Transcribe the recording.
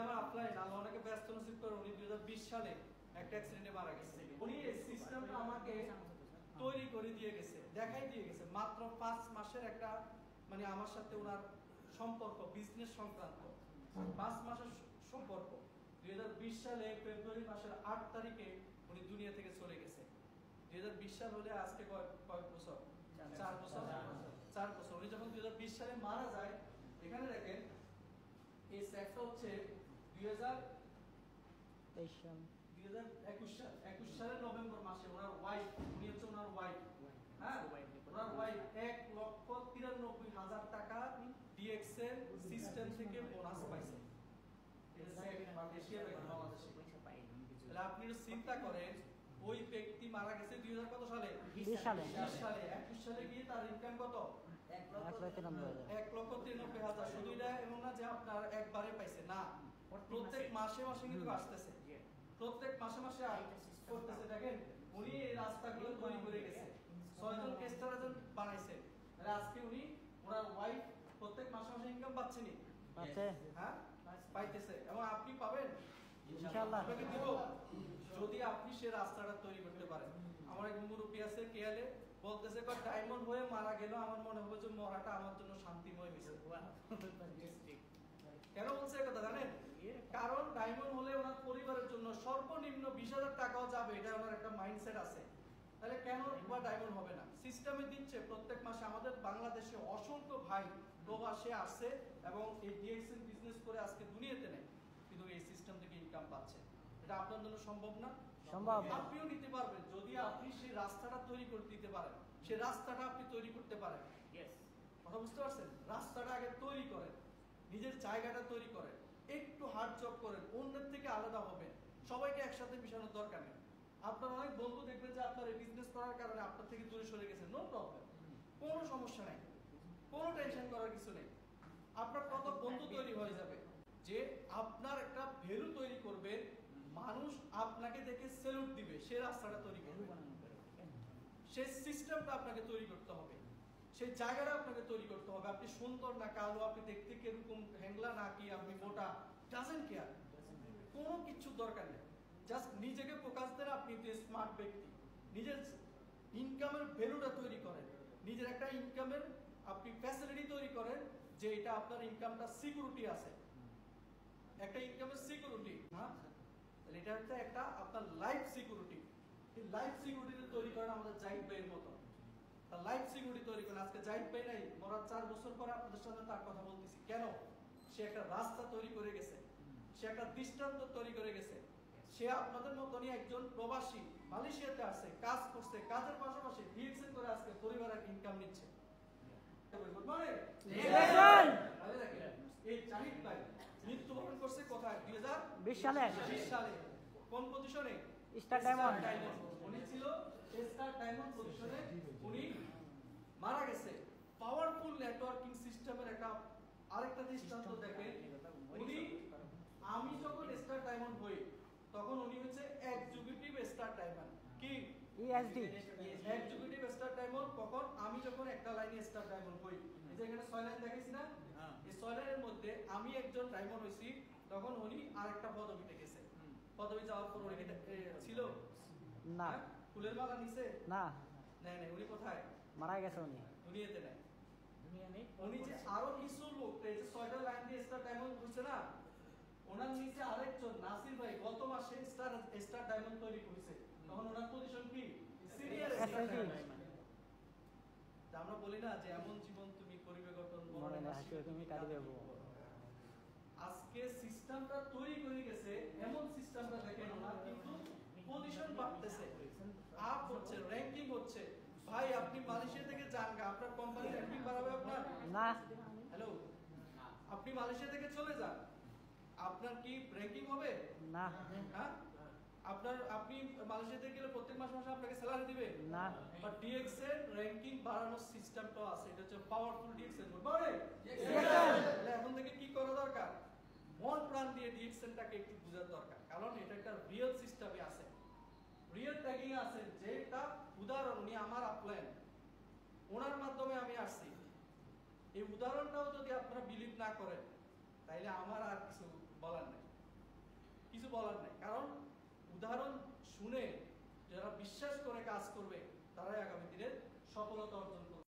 আমার আপলাইন আল্লাহ ওনাকে ব্যস্ত নসিব করে উনি 2020 সালে একটা অ্যাক্সিডেন্টে মারা গেছে। উনি এই সিস্টেমটা আমাকে তৈরি করে দিয়ে গেছে, দেখাই দিয়ে গেছে। মাত্র 5 মাসের একটা মানে আমার সাথে ওনার সম্পর্ক বিজনেস সংক্রান্ত 5 মাসের সম্পর্ক। 2020 সালে ফেব্রুয়ারি মাসের 8 তারিখে উনি দুনিয়া থেকে চলে গেছে। 2020 সাল হলে আজকে কয়েক বছর? 4 বছর। 4 বছর। উনি যখন 2020 সালে মারা যায়, এখানে দেখেন এই সেটটা হচ্ছে 2021 সালের নভেম্বর মাসে ওনার ওয়াইফ, উনি হচ্ছে ওনার ওয়াইফ, হ্যাঁ ওনার ওয়াইফ 1,93,000 টাকা ডিএক্সএল সিস্টেম থেকে বোনাস পাইছে। তাহলে আপনি চিন্তা করেন ওই ব্যক্তি মারা গেছে 2000 কত সালে? 20 সালে। 21 সালে গিয়ে তার ইনকাম কত? 1,93,000। শুধু এটা এমন না যে আপনার একবারে পাইছে, না, প্রত্যেক মাসে মাসে কিন্তু আসতেছে, প্রত্যেক মাসে মাসে করতেছে। দেখেন উনি এই রাস্তাগুলো তৈরি করে গেছে, 6 জন কেস্টারাজন বানাইছে। তাহলে আজকে উনি ওনার ওয়াইফ প্রত্যেক মাসে মাসে ইনকাম পাচ্ছেনি? পাচ্ছে, হ্যাঁ পাইতেছে। এবং আপনি পাবেন ইনশাআল্লাহ, আপনাকে দিব যদি আপনি সে রাস্তাটা তৈরি করতে পারেন। আমার এক মুরব্বি আছে কেয়ালে, বলতেছে ডায়মন্ড হয়ে মারা গেল, আমার মনে হবে যে মরাটা আমার জন্য শান্তিময় হয়েছে। কেন বলছে কথা জানেন? কারণ ডায়মন্ড হলে ওনার পরিবারের জন্য সর্বনিম্ন 20,000 টাকাও যাবে, এটা ওনার একটা মাইন্ডসেট আছে। তাহলে কেন বা ডায়মন্ড হবে না? সিস্টেমে দিচ্ছে প্রত্যেক মাসে। আমাদের বাংলাদেশে অসংখ্য ভাই প্রবাসে আসছে এবং এই ডিএক্সএল বিজনেস করে আজকে দুনিয়াতে নেই, কিন্তু এই সিস্টেম থেকে ইনকাম পাচ্ছে। এটা আপনার জন্য সম্ভব না? সম্ভব। আপনিও নিতে পারবেন যদি আপনি সেই রাস্তাটা তৈরি করে দিতে পারেন। সেই রাস্তাটা আপনি তৈরি করতে পারেন। কথা বুঝতে পারছেন? রাস্তাটা আগে তৈরি করেন, নিজের জায়গাটা তৈরি করেন, একটু হার্ড জব করেন, অন্যের থেকে আলাদা হবেন। সবাইকে একসাথে মিশানোর দরকার নেই। আপনার অনেক বন্ধু দেখবেন যে আপনার এই বিজনেস করার কারণে আপনার থেকে দূরে সরে গেছে, নো প্রবলেম, কোনো সমস্যা নাই, কোনো টেনশন করার কিছু নেই। আপনার কত বন্ধু তৈরি হয়ে যাবে যে আপনার একটা ভ্যালু তৈরি করবে, মানুষ আপনাকে দেখে স্যালুট দিবে। সে রাস্তাটা তৈরি করবে, সেই সিস্টেমটা আপনাকে তৈরি করতে হবে, সেই জায়গাটা আপনাকে তৈরি করতে হবে। আপনি সুন্দর না কালো, আপনি দেখতে কিরকম হ্যাংলা নাকি আপনি মোটা, ডাজেন্ট কেয়ার, কোনো কিছু দরকার নেই। জাস্ট নিজেকে ফোকাস দেন। আপনি তো স্মার্ট ব্যক্তি, নিজের ইনকামের ভ্যালুটা তৈরি করেন, নিজের একটা ইনকামের আপনি ফ্যাসিলিটি তৈরি করেন যে এটা আপনার ইনকামটা সিকিউরিটি আছে, একটা ইনকামের সিকিউরিটি, হ্যাঁ এটা হচ্ছে একটা আপনার লাইফ সিকিউরিটি। এই লাইফ সিকিউরিটি তৈরি করেন আমাদের জাহিদ ভাইয়ের মতো। তার লাইফ সিকিউরিটি তৈরি করেন। আজকে জাহিদ ভাই নাই, মরার 4 বছর পরে আপনাদের সাথে তার কথা বলতেছি। কেন? সে একটা রাস্তা তৈরি করে গেছে, সে একটা দৃষ্টান্ত তৈরি করে গেছে। সে আপনাদের মতনই একজন প্রবাসী, মালয়েশিয়াতে আসছে, কাজ করছে, কাজের পাশাপাশি ডিএক্সএল করে আজকে পরিবারের ইনকাম নিচ্ছে। Good morning. এই জাহিদ ভাই মৃত্যুবরণ করছে কোথায়? 2020 সালে। 20 সালে কোন পজিশনে? Star diamond. উনি ছিল স্টার ডায়মন্ড পজিশনে, উনি মারা গেছে। পাওয়ারফুল নেটওয়ার্কিং সিস্টেমের একটা আরেকটা দৃষ্টান্ত দেখেন। উনি, আমি যখন স্টার ডায়মন্ড হই তখন উনি হচ্ছে এক্সিকিউটিভ স্টার ডায়মন্ড। কি ইএসডি? Executive star diamond. কখন? আমি যখন একটা লাইনে স্টার ডায়মন্ড হই। এই যে এখানে 6 লাইন দেখাইছি না, এই 6 লাইনের মধ্যে আমি একজন ডায়মন্ড হইছি, তখন উনি আরেকটা পদবিতে গেছে। পদবি যাওয়ার পর উনি ছিল না, ফুলের মালা নিছে না, নাই নাই, উনি কোথায়? মারা গেছে, উনি দুনিয়াতে নাই, দুনিয়া নেই। উনি যে আরো কিছু লোক এই যে 6টা লাইন দিয়ে স্টার ডায়মন্ড হইছে না, ওনার নিচে আরেকজন নাসির ভাই গত মাসে স্টার ডায়মন্ড তৈরি করেছে। তখন ওনার পজিশন কি? Senior star diamond. আমরা বলি না যে এমন জীবন তুমি করিবে গঠন, মরণে হাসি তুমি কাঁদিবে। আজকে সিস্টেমটা তৈরি করে গেছে, এমন সিস্টেমটা দেখেন ওনার কিন্তু পজিশন বাড়তেছে, আপ হচ্ছে, র‍্যাঙ্কিং হচ্ছে। ভাই আপনি মালয়েশিয়া থেকে যান, আপনার কোম্পানি র‍্যাঙ্কিং বাড়াবে আপনার? না। হ্যালো, আপনি মালয়েশিয়া থেকে চলে যান, আপনার কি র‍্যাঙ্কিং হবে? না। হ্যাঁ, আপনি মালয়েশিয়া থেকে গেলে প্রত্যেক মাসে মাসে আপনাকে স্যালারি দিবে? না। বাট ডিএক্সএল র‍্যাঙ্কিং বাড়ানোর সিস্টেমটা আছে, এটা হচ্ছে পাওয়ারফুল ডিএক্সএল। বলে তাহলে এখন থেকে কি করা দরকার? মন প্রাণ দিয়ে ডিএক্সএলটাকে একটু বোঝার দরকার, কারণ এটা একটা রিয়েল সিস্টেমে আছে, রিয়েল ট্যাগিং আছে। যেটা উদাহরণ উনি আমার আপলাইন, ওনার মাধ্যমে আমি আসছি। এই উদাহরণটাও যদি আপনারা বিলিভ না করেন তাইলে আমার আর কিছু বলার নেই। শুনে যারা বিশ্বাস করে কাজ করবে তারাই আগামী দিনের সফলতা অর্জন করবে।